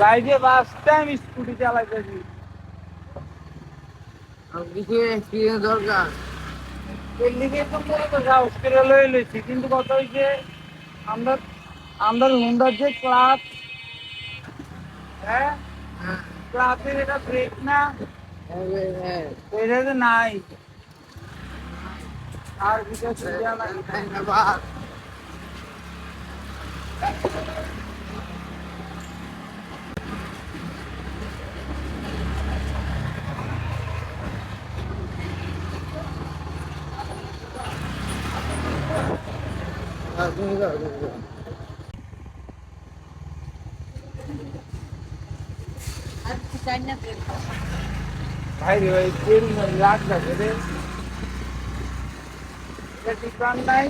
লাইফে first time scooty চালাইতেছি। কিছু experience দরকার। এদিকে তো মনে তো সাহস করে লই লইছি, কিন্তু কথা হইছে আমরা আমরা হুন্ডার যে ক্লাচ, হ্যাঁ হ্যাঁ, ক্লাচের এটা ব্রেক না, হ্যাঁ, এটা যে নাই। আর কিছু সুবিধা নাই। ধন্যবাদ। তুমি যাও, তুমি যাও। ভাই রে ভাই তেল লাগ যাবে রে, এটা দোকান নাই।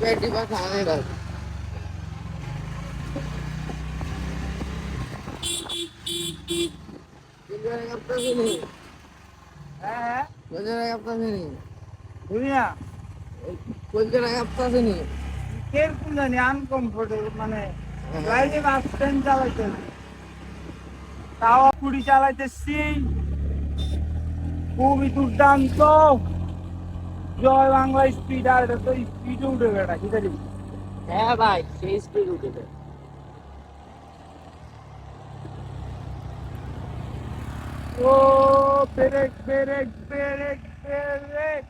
পেটি বা খাওয়ানো দাও। কোথায় কাঁপতাছে নি? হ্যাঁ হ্যাঁ কোথায় কাঁপতাছে নি? দুনিয়া কোথায় কাঁপতাছে নি? কিরকম জানি আনকমফোর্টেবল, মানে লাইফে ফার্স্ট টাইম চালাইতেছি, তাও কুড়ি চালাইতেছি, খুবই দুর্দান্ত। জয় বাংলা স্পিড, আর এটা তো স্পিডে উঠে বেড়া কি জানি। হ্যাঁ ভাই, সেই স্পিড উঠেছে। ও ব্রেক ব্রেক ব্রেক ব্রেক।